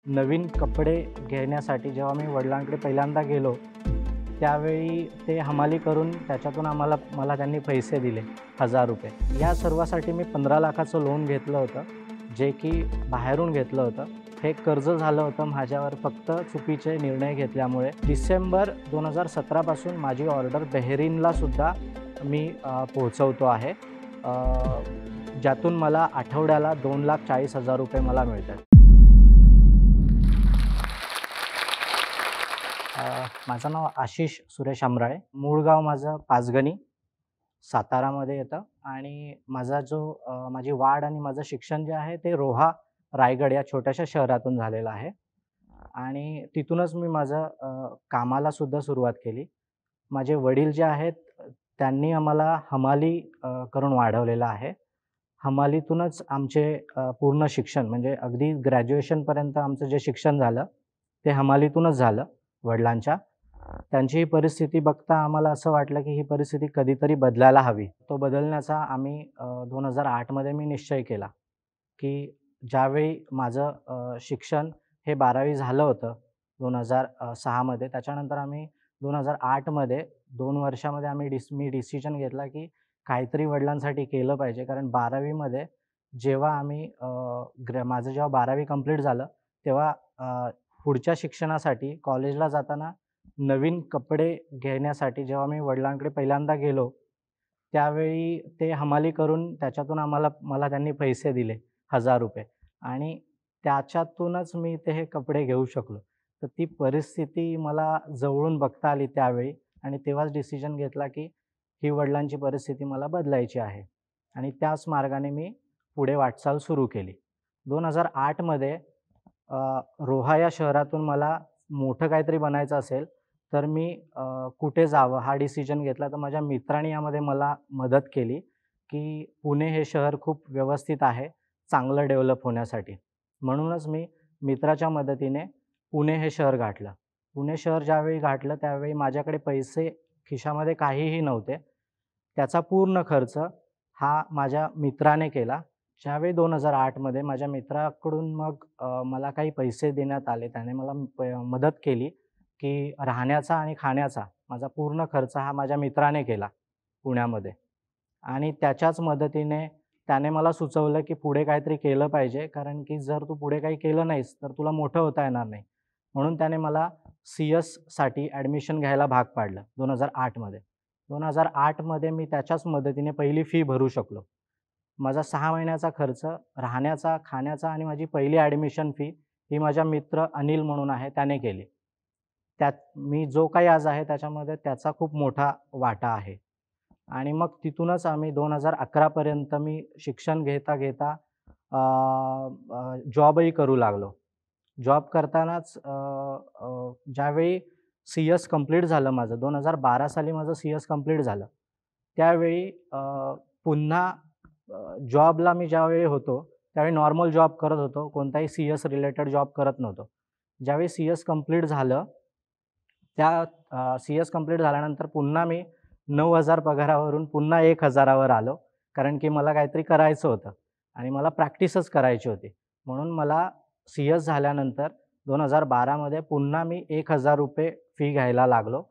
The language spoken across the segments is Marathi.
नवीन कपडे घेण्यासाठी जेव्हा मी वडिलांकडे पहिल्यांदा गेलो, त्यावेळी ते हमाली करून त्याच्यातून मला त्यांनी पैसे दिले ₹1000. या सर्वासाठी मी 15,00,000चं लोन घेतलं होतं, जे की बाहेरून घेतलं होतं. हे कर्ज झालं होतं माझ्यावर फक्त चुकीचे निर्णय घेतल्यामुळे. डिसेंबर 2017 पासून माझी ऑर्डर बहरीनलासुद्धा मी पोहोचवतो आहे. ज्यातून मला आठवड्याला ₹2,40,000 मला मिळतात. माझं नाव आशिष सुरेश आमराळे. मूळ गाव माझं पाचगणी, सातारामध्ये येतं आणि माझी वाढ आणि माझं शिक्षण जे आहे ते रोहा, रायगड या छोट्याशा शहरातून झालेलं आहे आणि तिथूनच मी माझं कामालासुद्धा सुरुवात केली. माझे वडील जे आहेत त्यांनी आम्हाला हमाली करून वाढवलेलं आहे. हमालीतूनच आमचे पूर्ण शिक्षण म्हणजे अगदी ग्रॅज्युएशनपर्यंत आमचं जे शिक्षण झालं, ते हमालीतूनच झालं वडिलांच्या. त्यांची ही परिस्थिती बघता आम्हाला असं वाटलं, की ही परिस्थिती कधीतरी बदलायला हवी. तो बदलण्याचा आम्ही 2008 मध्ये मी निश्चय केला, की ज्यावेळी माझं शिक्षण हे 12वी झालं होतं 2006 मध्ये. त्याच्यानंतर आम्ही 2008 मध्ये 2 वर्षामध्ये मी डिसिजन घेतला, की काहीतरी वडिलांसाठी केलं पाहिजे. कारण 12वी मध्ये जेव्हा माझं जेव्हा 12वी कंप्लीट झालं, तेव्हा पुढच्या शिक्षणासाठी कॉलेजला जाताना नवीन कपडे घेण्यासाठी जेव्हा मी वडिलांकडे पहिल्यांदा गेलो, त्यावेळी ते हमाली करून त्याच्यातून मला त्यांनी पैसे दिले ₹1000 आणि त्याच्यातूनच मी हे कपडे घेऊ शकलो. तर ती परिस्थिती मला जवळून बघता आली त्यावेळी आणि तेव्हाच डिसिजन घेतला, की ही वडिलांची परिस्थिती मला बदलायची आहे आणि त्याच मार्गाने मी पुढे वाटचाल सुरू केली. 2008 मध्ये रोहा या शहरातून मला मोठं काहीतरी बनायचं असेल, तर मी कुठे जावं हा डिसिजन घेतला. तर माझ्या मित्राने यामध्ये मला मदत केली, की पुणे हे शहर खूप व्यवस्थित आहे, चांगलं डेव्हलप होण्यासाठी. म्हणूनच मी मित्राच्या मदतीने पुणे हे शहर गाठलं. पुणे शहर ज्यावेळी गाठलं, त्यावेळी माझ्याकडे पैसे खिशामध्ये काहीही नव्हते. त्याचा पूर्ण खर्च हा माझ्या मित्राने केला. ज्यावेळी 2008 मध्ये माझ्या मित्राकडून मग मला काही पैसे देण्यात आले. त्याने मला मदत केली, की राहण्याचा आणि खाण्याचा माझा पूर्ण खर्च हा माझ्या मित्राने केला पुण्यामध्ये आणि त्याच्याच मदतीने त्याने मला सुचवलं, की पुढे काहीतरी केलं पाहिजे. कारण की जर तू पुढे काही केलं नाहीस, तर तुला मोठं होता येणार नाही. म्हणून त्याने मला सी-एससाठी ॲडमिशन घ्यायला भाग पाडलं 2008 मध्ये. 2008 मध्ये मी त्याच्याच मदतीने पहिली फी भरू शकलो. माझा 6 महिन्याचा खर्च, राहण्याचा, खाण्याचा आणि माझी पहिली ॲडमिशन फी ही माझा मित्र अनिल म्हणून आहे त्याने केली. त्यात मी जो काही आज आहे त्याच्यामध्ये त्याचा खूप मोठा वाटा आहे. आणि मग तिथूनच आम्ही 2011 पर्यंत मी शिक्षण घेता जॉबही करू लागलो. जॉब करतानाच ज्यावेळी सी-एस कंप्लीट झालं माझं 2012 साली माझं सी-एस कंप्लीट झालं. त्यावेळी पुन्हा जॉबला मी ज्यावेळी होतो, त्यावेळी नॉर्मल जॉब करत होतो. कोणताही सी-एस रिलेटेड जॉब करत नव्हतो. ज्यावेळी सी-एस कंप्लीट झालं, सी-एस कंप्लीट झाल्यानंतर पुन्हा मी 9,000 पगारावरून पुन्हा 1,000 वर आलो. कारण की मला काहीतरी करायचं होतं आणि मला प्रॅक्टिसच करायची होती. म्हणून मला सी-एस झाल्यानंतर 2012 मध्ये पुन्हा मी ₹1,000 फी घ्यायला लागलो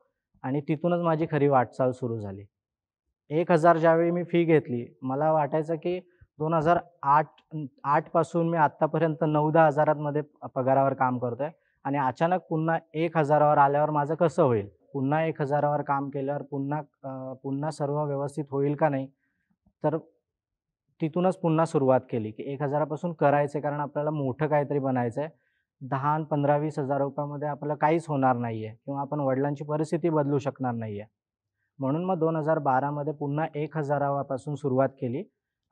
आणि तिथूनच माझी खरी वाटचाल सुरू झाली. 1,000 ज्यावेळी मी फी घेतली, मला वाटायचं की 2008 पासून मी आत्तापर्यंत 9-10 हजारांमध्ये पगारावर काम करतोय आणि अचानक पुन्हा 1,000 वर आल्यावर माझं कसं होईल? पुन्हा 1,000 वर काम केल्यावर पुन्हा सर्व व्यवस्थित होईल का नाही? तर तिथूनच पुन्हा सुरुवात केली, की 1,000 पासून करायचं कारण आपल्याला मोठं काहीतरी बनायचंय. 10 अन् 15-20 हजार रुपयामध्ये आपल्याला काहीच होणार नाहीये किंवा आपण वडिलांची परिस्थिती बदलू शकणार नाहीये. म्हणून मग 2012 मध्ये पुन्हा 1,000 पासून सुरुवात केली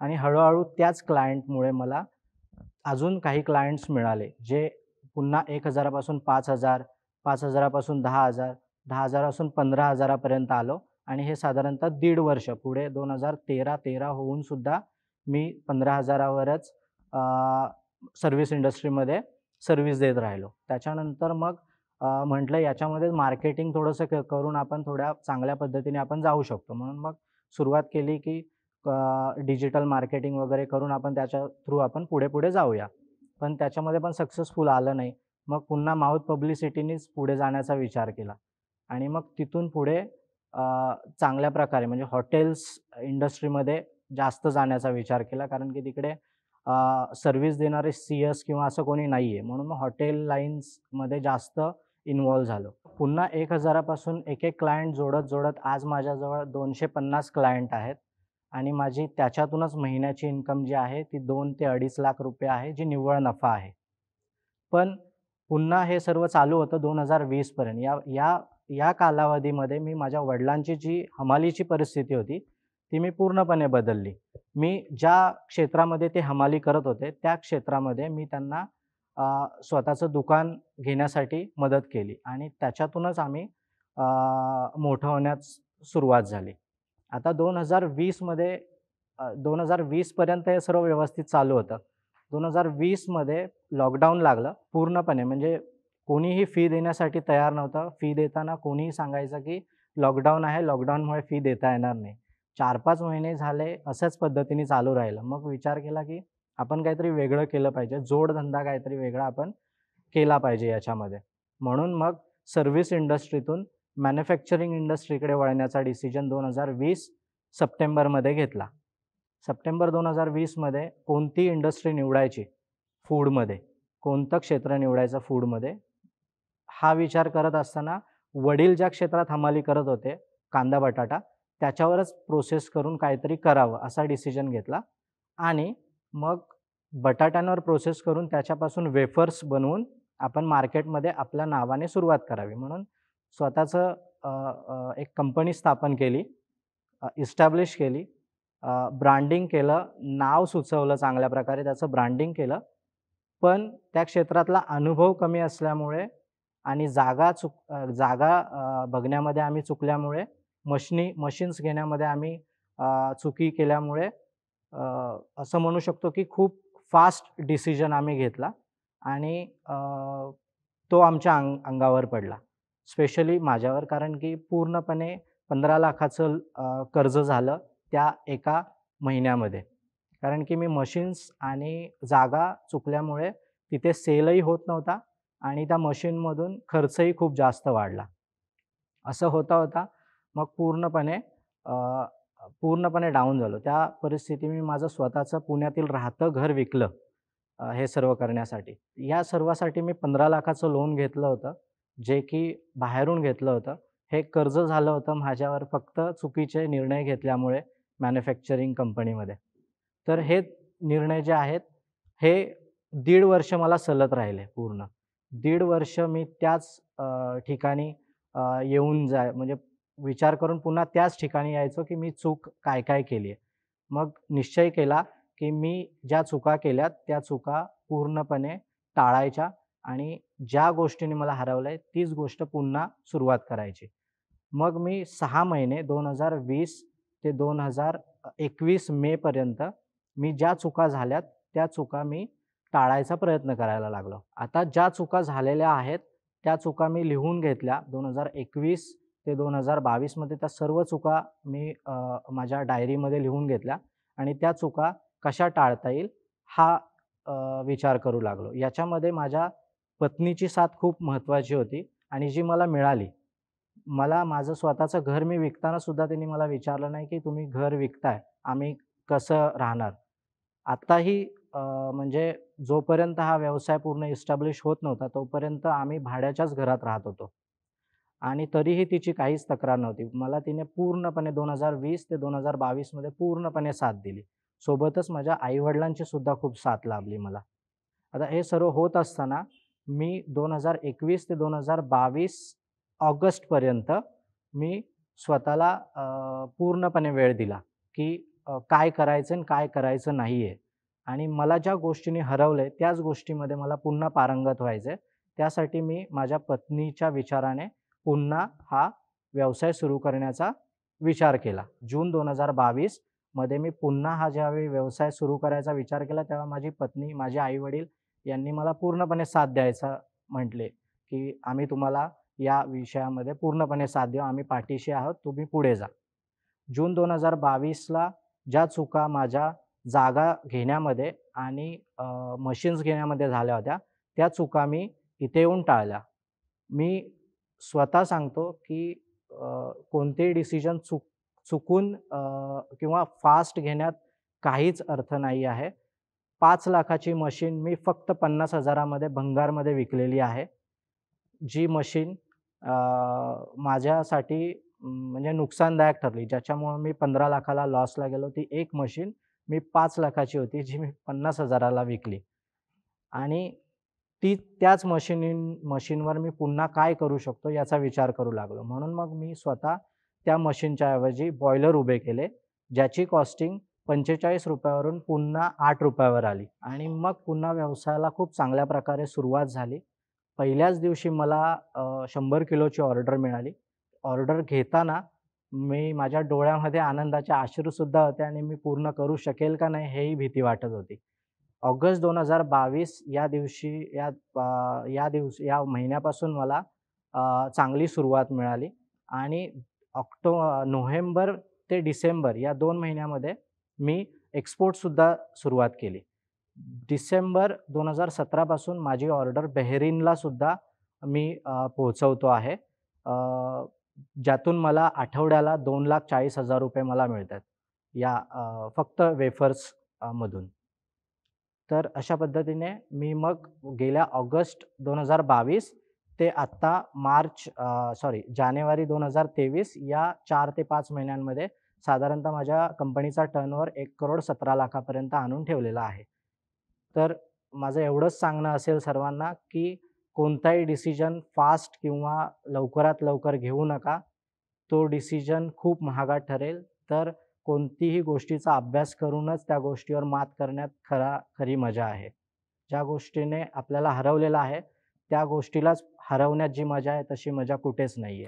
आणि हळू त्याच क्लायंटमुळे मला अजून काही क्लायंट्स मिळाले, जे पुन्हा 1,000 पासून 5,000, 5,000 पासून 10,000, 10,000 पासून 15,000 पर्यंत आलो आणि हे साधारणतः दीड वर्ष पुढे 2013 होऊन सुद्धा मी 15,000 वरच सर्व्हिस इंडस्ट्रीमध्ये सर्व्हिस देत राहिलो. त्याच्यानंतर मग म्हटलं याच्यामध्ये मार्केटिंग थोडंसं करून आपण थोड्या चांगल्या पद्धतीने आपण जाऊ शकतो. म्हणून मग सुरुवात केली, की डिजिटल मार्केटिंग वगैरे करून आपण त्याच्या थ्रू आपण पुढे जाऊया. पण त्याच्यामध्ये पण सक्सेसफुल आलं नाही. मग पुन्हा माउथ पब्लिसिटीनीच पुढे जाण्याचा विचार केला आणि मग तिथून पुढे चांगल्या प्रकारे म्हणजे हॉटेल्स इंडस्ट्रीमध्ये जास्त जाण्याचा विचार केला. कारण की तिकडे सर्व्हिस देणारे सीएस किंवा असं कोणी नाही आहे. म्हणून मग हॉटेल लाईन्समध्ये जास्त इन्व्हॉल्व झालो. पुन्हा 1,000 पासून एक-एक क्लायंट जोडत-जोडत आज माझ्याजवळ 250 क्लायंट आहेत आणि माझी त्याच्यातूनच महिन्याची इन्कम जी आहे ती 2 ते ₹2.5 लाख आहे, जी निव्वळ नफा आहे. पण पुन्हा हे सर्व चालू होतं 2020 पर्यंत. या या या कालावधीमध्ये मी माझ्या वडिलांची जी हमालीची परिस्थिती होती, ती मी पूर्णपणे बदलली. मी ज्या क्षेत्रामध्ये ते हमाली करत होते, त्या क्षेत्रामध्ये मी त्यांना स्वतःचं दुकान घेण्यासाठी मदत केली आणि त्याच्यातूनच आम्ही मोठं होण्यास सुरुवात झाली. आता 2020 पर्यंत हे सर्व व्यवस्थित चालू होतं. 2020 मध्ये लॉकडाऊन लागलं पूर्णपणे म्हणजे कोणीही फी देण्यासाठी तयार नव्हतं. फी देताना कोणीही सांगायचं, की लॉकडाऊन आहे, लॉकडाऊनमुळे फी देता येणार नाही. 4-5 महिने झाले असंच पद्धतीने चालू राहिलं. मग विचार केला, की आपण काहीतरी वेगळं केलं पाहिजे. जोडधंदा काहीतरी वेगळा आपण केला पाहिजे याच्यामध्ये. म्हणून मग सर्व्हिस इंडस्ट्रीतून मॅन्युफॅक्चरिंग इंडस्ट्रीकडे वळण्याचा डिसिजन 2020 सप्टेंबरमध्ये घेतला. सप्टेंबर 2020 मध्ये कोणती इंडस्ट्री निवडायची फूडमध्ये, कोणतं क्षेत्र निवडायचं फूडमध्ये, हा विचार करत असताना वडील ज्या क्षेत्रात हमाली करत होते, कांदा बटाटा, त्याच्यावरच प्रोसेस करून काहीतरी करावं असा डिसिजन घेतला आणि मग बटाट्यांवर प्रोसेस करून त्याच्यापासून वेफर्स बनवून आपण मार्केटमध्ये आपल्या नावाने सुरुवात करावी. म्हणून स्वतःचं एक कंपनी स्थापन केली, इस्टॅब्लिश केली, ब्रँडिंग केलं, नाव सुचवलं चांगल्या प्रकारे, त्याचं ब्रँडिंग केलं. पण त्या क्षेत्रातला अनुभव कमी असल्यामुळे आणि जागा बघण्यामध्ये आम्ही चुकल्यामुळे, मशीन्स घेण्यामध्ये आम्ही चुकी केल्यामुळे असं म्हणू शकतो की खूप फास्ट डिसिजन आम्ही घेतला आणि तो आमच्या अंगावर पडला. स्पेशली माझ्यावर कारण की पूर्णपणे 15 लाखाचं कर्ज झालं त्या एका महिन्यामध्ये. कारण की मी मशीन्स आणि जागा चुकल्यामुळे तिथे सेलही होत नव्हता आणि त्या मशीनमधून खर्चही खूप जास्त वाढला. असं होता-होता मग पूर्णपणे डाऊन झालो. त्या परिस्थितीत मी माझं स्वतःचं पुण्यातील राहतं घर विकलं हे सर्व करण्यासाठी. या सर्वासाठी मी 15 लाखाचं लोन घेतलं होतं, जे की बाहेरून घेतलं होतं. हे कर्ज झालं होतं माझ्यावर फक्त चुकीचे निर्णय घेतल्यामुळे मॅन्युफॅक्चरिंग कंपनीमध्ये. तर हे निर्णय जे आहेत, हे 1.5 वर्ष मला सलत राहिले पूर्ण. 1.5 वर्ष मी त्याच ठिकाणी येऊन म्हणजे विचार करून पुन्हा त्याच ठिकाणी यायचो, की मी चूक काय-काय केली आहे. मग निश्चय केला, की मी ज्या चुका केल्यात, त्या चुका पूर्णपणे टाळायच्या आणि ज्या गोष्टीने मला हरवलंय, तीच गोष्ट पुन्हा सुरुवात करायची. मग मी 6 महिने 2020 ते 2021 मेपर्यंत मी ज्या चुका झाल्यात, त्या चुका मी टाळायचा प्रयत्न करायला लागलो. आता ज्या चुका झालेल्या आहेत, त्या चुका मी लिहून घेतल्या. 2021 ते 2022 मध्ये त्या सर्व चुका मी माझ्या डायरीमध्ये लिहून घेतल्या आणि त्या चुका कशा टाळता येईल हा विचार करू लागलो. याच्यामध्ये माझ्या पत्नीची साथ खूप महत्त्वाची होती आणि जी मला मिळाली. मला माझं स्वतःचं घर मी विकताना सुद्धा त्यांनी मला विचारलं नाही, की "तुम्ही घर विकताय, आम्ही कसं राहणार?" आत्ताही म्हणजे जोपर्यंत हा व्यवसाय पूर्ण इस्टॅब्लिश होत नव्हता, तोपर्यंत आम्ही भाड्याच्याच घरात राहत होतो आणि तरीही तिची काहीच तक्रार नव्हती. मला तिने पूर्णपणे 2020 ते 2022 मध्ये पूर्णपणे साथ दिली. सोबतच माझ्या आई-वडिलांची सुद्धा खूप साथ लाभली मला. आता हे सर्व होत असताना मी 2021 ते 2022 ऑगस्टपर्यंत मी स्वतःला पूर्णपणे वेळ दिला, की काय करायचं आणि काय करायचं नाहीये आणि मला ज्या गोष्टींनी हरवलंय त्याच गोष्टीमध्ये मला पुन्हा पारंगत व्हायचंय. त्यासाठी मी माझ्या पत्नीच्या विचाराने पुन्हा हा व्यवसाय सुरू करण्याचा विचार केला. जून 2022 मध्ये मी पुन्हा हा ज्यावेळी व्यवसाय सुरू करायचा विचार केला, तेव्हा माझी पत्नी, माझे आई-वडील यांनी मला पूर्णपणे साथ द्यायचं म्हटले, की "आम्ही तुम्हाला या विषयामध्ये पूर्णपणे साथ देऊ. आम्ही पाठीशी आहोत. तुम्ही पुढे जा." जून 2022ला ज्या चुका माझ्या जागा घेण्यामध्ये आणि मशीन्स घेण्यामध्ये झाल्या होत्या, त्या चुका मी इथे येऊन टाळल्या. मी स्वतः सांगतो, की कोणतेही डिसिजन चुकून किंवा फास्ट घेण्यात काहीच अर्थ नाही आहे. 5,00,000ची मशीन मी फक्त 50,000 मध्ये भंगारमध्ये विकलेली आहे. जी मशीन माझ्यासाठी म्हणजे नुकसानदायक ठरली. ज्याच्यामुळं मी 15,00,000ला लॉसला गेलो. ती एक मशीन मी 5,00,000ची होती, जी मी 50,000ला विकली. आणि त्याच मशीनवर मी पुन्हा काय करू शकतो याचा विचार करू लागलो. म्हणून मग मी स्वतः त्या मशीनच्या ऐवजी बॉयलर उभे केले, ज्याची कॉस्टिंग ₹45 वरून पुन्हा ₹8 वर आली आणि मग पुन्हा व्यवसायाला खूप चांगल्या प्रकारे सुरुवात झाली. पहिल्याच दिवशी मला 100 किलोची ऑर्डर मिळाली. ऑर्डर घेताना माझ्या डोळ्यामध्ये आनंदाचे अश्रूसुद्धा होते आणि मी पूर्ण करू शकेल का नाही हेही भीती वाटत होती. ऑगस्ट 2022 या महिन्यापासून मला चांगली सुरुवात मिळाली आणि नोव्हेंबर ते डिसेंबर या 2 महिन्यामध्ये मी एक्सपोर्टसुद्धा सुरुवात केली. डिसेंबर 2017 पासून माझी ऑर्डर बहरीनला सुद्धा मी पोहोचवतो आहे. ज्यातून मला आठवड्याला ₹2,40,000 मला मिळतात. या फक्त वेफर्स मधून. तर अशा पद्धतीने मी मग गेल्या ऑगस्ट 2022 ते आत्ता जानेवारी 2023 या 4 ते 5 महिन्यांमध्ये साधारणतः माझ्या कंपनीचा टर्नओव्हर 1,17,00,000 पर्यंत आणून ठेवलेला आहे. तर माझं एवढंच सांगणं असेल सर्वांना, की कोणताही डिसिजन फास्ट किंवा लवकरात लवकर घेऊ नका. तो डिसिजन खूप महागात ठरेल. तर कोणतीही गोष्टीचा अभ्यास करूनच त्या गोष्टीवर मात करण्यात खरी मजा आहे. ज्या गोष्टीने आपल्याला हरवलेलं आहे, त्या गोष्टीलाच हरवण्यात जी मजा आहे, तशी मजा कुठेच नाहीये.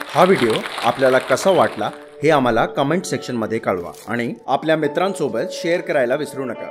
हा व्हिडिओ आपल्याला कसा वाटला हे आम्हाला कमेंट सेक्शनमध्ये कळवा आणि आपल्या मित्रांसोबत शेअर करायला विसरू नका.